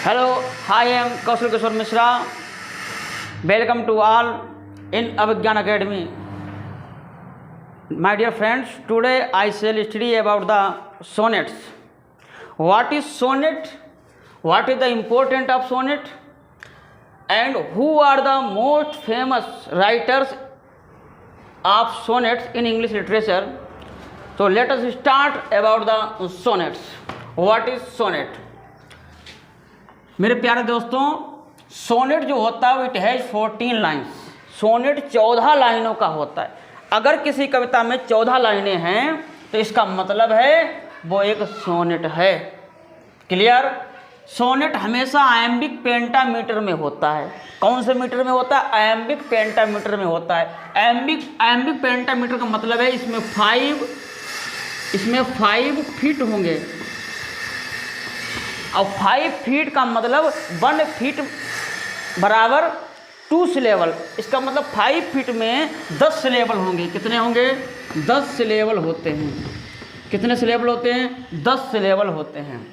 Hello, hi, I am Kaushal Kishore Mishra. Welcome to all in Abhigyan Academy. My dear friends, today I shall study about the sonnets. What is sonnet? What is the importance of sonnet? And who are the most famous writers of sonnets in English literature? So let us start about the sonnets. What is sonnet? मेरे प्यारे दोस्तों, sonnet जो होता है वो it has 14 lines. Sonnet 14 लाइनों का होता है। अगर किसी कविता में 14 लाइनें हैं तो इसका मतलब है वो एक सोनेट है। क्लियर? सोनेट हमेशा आयम्बिक पेंटामीटर में होता है। कौन से मीटर में होता है? आयम्बिक पेंटामीटर में होता है। आयम्बिक पेंटामीटर का मतलब है इसमें 5 फीट होंगे और 5 फीट का मतलब 1 फीट बराबर 2 सिलेबल। इसका मतलब 5 फीट में 10 सिलेबल होंगे। कितने होंगे? 10 सिलेबल होते हैं। कितने सिलेबल होते हैं? 10 सिलेबल होते हैं।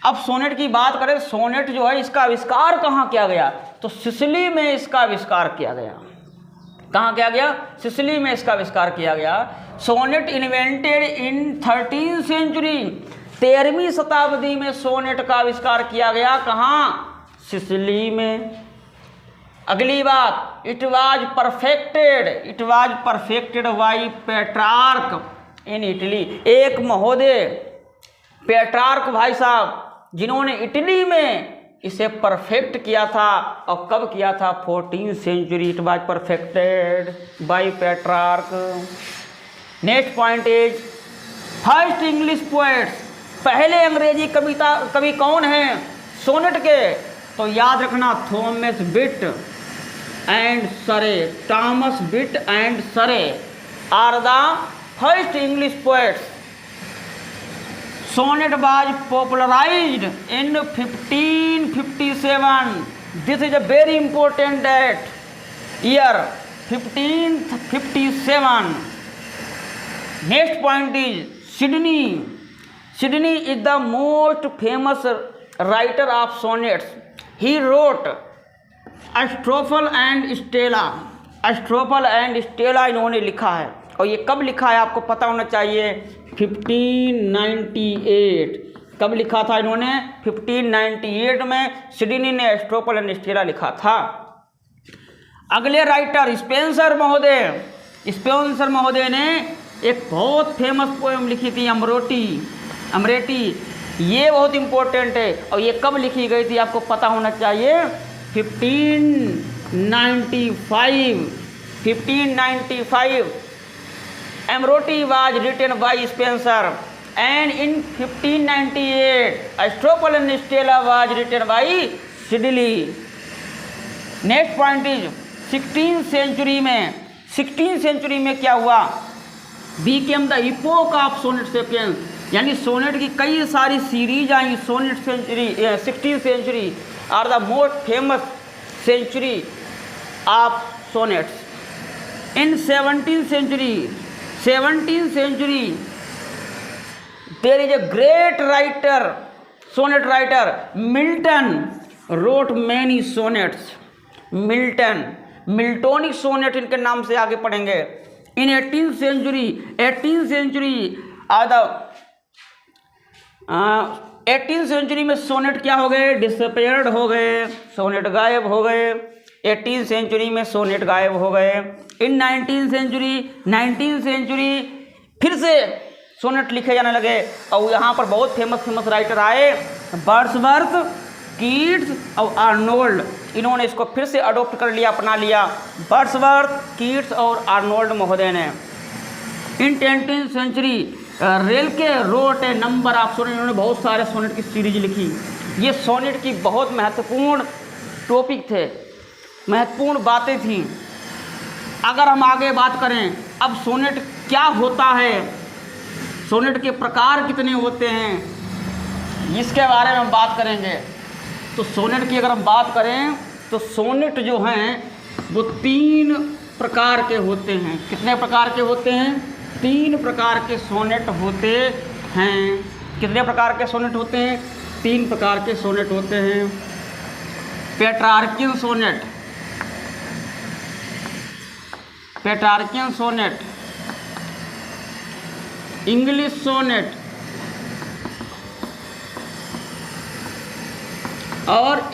अब सोनेट की बात करें, सोनेट जो है इसका आविष्कार कहाँ किया गया? तो सिसिली में इसका आविष्कार किया गया। कहाँ किया गया? सिसिली में इसका आविष्कार किया गया। Sonnet invented in 13th century. 13वीं शताब्दी में सोनेट का आविष्कार किया गया। कहाँ? सिसिली में। अगली बात, it was perfected by Petrarch in Italy. एक महोदय पेट्रार्क भाई साहब जिन्होंने इटली में इसे परफेक्ट किया था। और कब किया था? 14th century. It was perfected by Petrarch. Next point is first English poets. पहले अंग्रेजी कवि कौन हैं सोनेट के? तो याद रखना, Thomas Wyatt and Surrey. Thomas Wyatt and Surrey are the first English poets. Sonnet was popularized in 1557। This is a very important date, year 1557। Next point is Sidney. Sidney is the most famous writer of sonnets. He wrote Astrophel and Stella. Astrophel and Stella इन्होंने लिखा है। और ये कब लिखा है आपको पता होना चाहिए? 1598। कब लिखा था इन्होंने? 1598 में सिडनी ने एस्ट्रोफल एंड स्टेला लिखा था। अगले राइटर स्पेंसर महोदय। स्पेंसर महोदय ने एक बहुत फेमस पोएम लिखी थी, अमरेटी। ये बहुत इंपॉर्टेंट है। और ये कब लिखी गई थी आपको पता होना चाहिए? 1595। Amoretti was written by Spenser and in 1598 Astrophel and Stella was written by Sidney. Next point is 16th century में क्या हुआ? Became the epoch of sonnet sapiens. यानी सोनेट की कई सारी सीरीज आई। Sonnet century 16th century are the most famous century of sonnets. In 17th century there is a great writer, sonnet writer Milton wrote many sonnets. Miltonic sonnet इनके नाम से आगे पढ़ेंगे। In 18th century are the 18th century में sonnet क्या हो गए? Disappeared हो गए। सोनेट गायब हो गए। 18th सेंचुरी में सोनेट गायब हो गए। इन 19th सेंचुरी फिर से सोनेट लिखे जाने लगे। और यहाँ पर बहुत फेमस राइटर आए, वर्ड्सवर्थ, कीट्स और आर्नोल्ड। इन्होंने इसको फिर से अडोप्ट कर लिया, अपना लिया। वर्ड्सवर्थ, कीट्स और आर्नोल्ड महोदय ने। In 20th century Rilke wrote a number of sonnet. इन्होंने बहुत सारे सोनेट की सीरीज लिखी। ये सोनेट की बहुत महत्वपूर्ण टॉपिक थे, महत्वपूर्ण बातें थीं। अगर हम आगे बात करें, अब सोनेट क्या होता है, सोनेट के प्रकार कितने होते हैं, इसके बारे में हम बात करेंगे। तो सोनेट की अगर हम बात करें तो सोनेट जो हैं वो 3 प्रकार के होते हैं। कितने प्रकार के होते हैं? 3 प्रकार के सोनेट होते हैं। कितने प्रकार के सोनेट होते हैं? तीन प्रकार के सोनेट होते हैं। पेट्रार्कियन सोनेट, पेट्रार्कियन सोनेट, इंग्लिश सोनेट और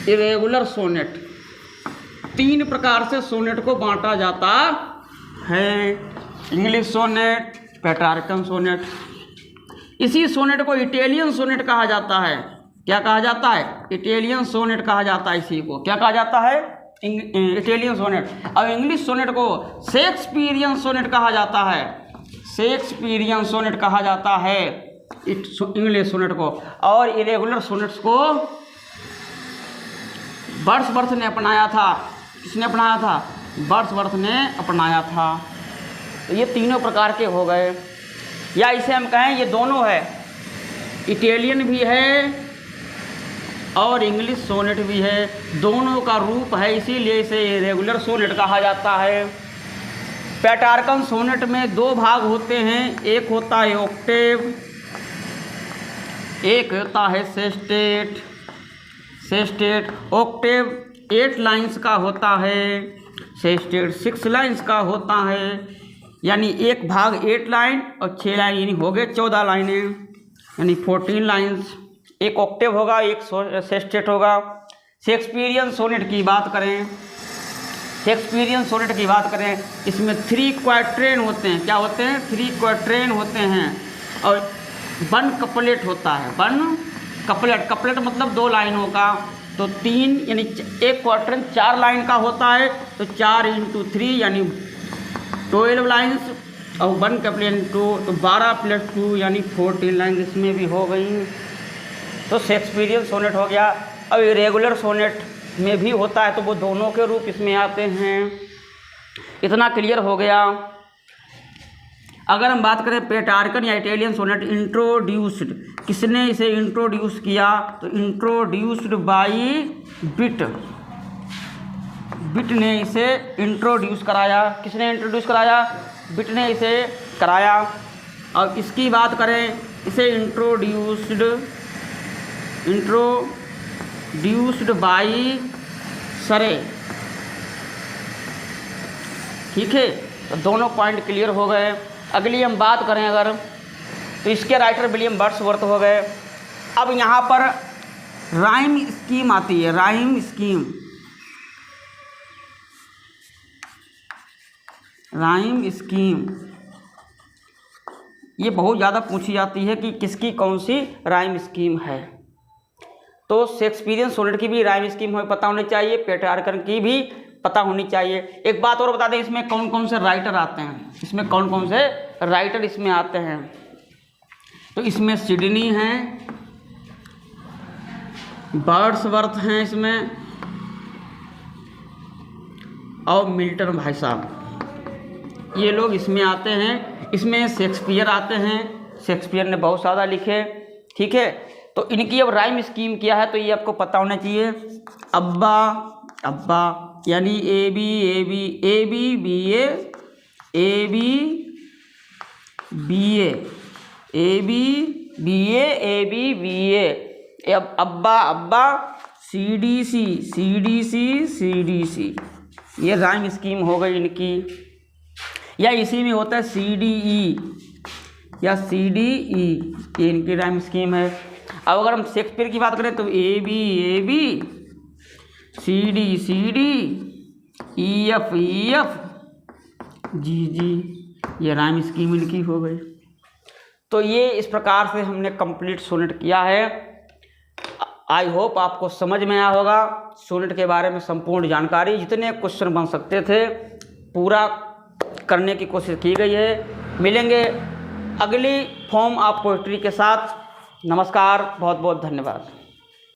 इरेगुलर सोनेट। तीन प्रकार से सोनेट को बांटा जाता है, इंग्लिश सोनेट, पेट्रार्कियन सोनेट। इसी सोनेट को इटालियन सोनेट कहा जाता है। क्या कहा जाता है? इटालियन सोनेट कहा जाता है। इसी को क्या कहा जाता है? Italian sonnet. और इंग्लिश सोनेट को शेक्सपियरियन सोनेट कहा जाता है। शेक्सपियरियन सोनेट कहा जाता है इंग्लिश सोनेट को। और इरेगुलर सोनेट्स को वर्ड्सवर्थ ने अपनाया था। किसने अपनाया था? वर्ड्सवर्थ ने अपनाया था। तो ये तीनों प्रकार के हो गए, या इसे हम कहें ये दोनों है, इटालियन भी है और इंग्लिश सोनेट भी है। दोनों का रूप है, इसीलिए इसे इरेगुलर सोनेट कहा जाता है। पेट्रार्कन सोनेट में दो भाग होते हैं, एक होता है ऑक्टेव, एक होता है सेस्टेट। सेस्टेट ऑक्टेव 8 लाइन्स का होता है, सेस्टेट 6 लाइन्स का होता है। यानी एक भाग 8 लाइन और 6 लाइन, यानी हो गए 14 लाइनें, यानी 14 लाइन्स। एक ऑक्टेव होगा, एक सेस्टेट होगा। शेक्सपियरियन सोनेट की बात करें, शेक्सपियरियन सोनेट की बात करें, इसमें 3 क्वार्ट्रेन होते हैं। क्या होते हैं? 3 क्वार्ट्रेन होते हैं। और 1 कपलेट होता है। 1 कपलेट, कपलेट मतलब 2 लाइनों का। तो 3 यानी एक क्वार्ट्रेन 4 लाइन का होता है, तो 4 × 3 यानी 12 लाइन्स। और 1 कपलेट 2 तो 12 + 2 यानी 14 लाइन इसमें भी हो गई। तो शेक्सपियरियन सोनेट हो गया। अब इरेगुलर सोनेट में भी होता है, तो वो दोनों के रूप इसमें आते हैं। इतना क्लियर हो गया। अगर हम बात करें पेट्रार्कन या इटालियन सोनेट इंट्रोड्यूस्ड, किसने इसे इंट्रोड्यूस किया? तो इंट्रोड्यूस्ड बाई बिट। बिट ने इसे इंट्रोड्यूस कराया। किसने इंट्रोड्यूस कराया? बिट ने इसे कराया। और इसकी बात करें, इसे इंट्रोड्यूस्ड बाई सरे। ठीक है, तो दोनों पॉइंट क्लियर हो गए। अगली हम बात करें अगर, तो इसके राइटर विलियम वर्ड्सवर्थ हो गए। अब यहाँ पर राइम स्कीम आती है, राइम स्कीम। राइम स्कीम ये बहुत ज़्यादा पूछी जाती है कि किसकी कौन सी राइम स्कीम है। तो शेक्सपियरियन सोनेट की भी राइम स्कीम हमें पता होनी चाहिए, पेट्रार्कन की भी पता होनी चाहिए। एक बात और बता दें, इसमें कौन कौन से राइटर आते हैं। इसमें कौन कौन से राइटर इसमें आते हैं? तो इसमें सिडनी हैं, वर्ड्सवर्थ हैं इसमें, और मिल्टन भाई साहब, ये लोग इसमें आते हैं। इसमें शेक्सपियर आते हैं, शेक्सपियर ने बहुत ज़्यादा लिखे। ठीक है, तो इनकी अब राइम स्कीम क्या है, तो ये आपको पता होना चाहिए। अब्बा अब्बा यानी A B A B A B B A A B B A B B A B B A, ABBA ABBA C D C C D C C D C, ये rhyme scheme हो गई इनकी। या इसी में होता है सी D ई या सी डी ई, ये इनकी राइम स्कीम है। अब अगर हम शेक्सपियर की बात करें तो A B C D E F G, ये राइम स्कीम इनकी हो गई। तो ये इस प्रकार से हमने कंप्लीट सोनेट किया है। आई होप आपको समझ में आया होगा। सोनेट के बारे में संपूर्ण जानकारी, जितने क्वेश्चन बन सकते थे पूरा करने की कोशिश की गई है। मिलेंगे अगली फॉर्म ऑफ पोएट्री के साथ। नमस्कार, बहुत बहुत धन्यवाद।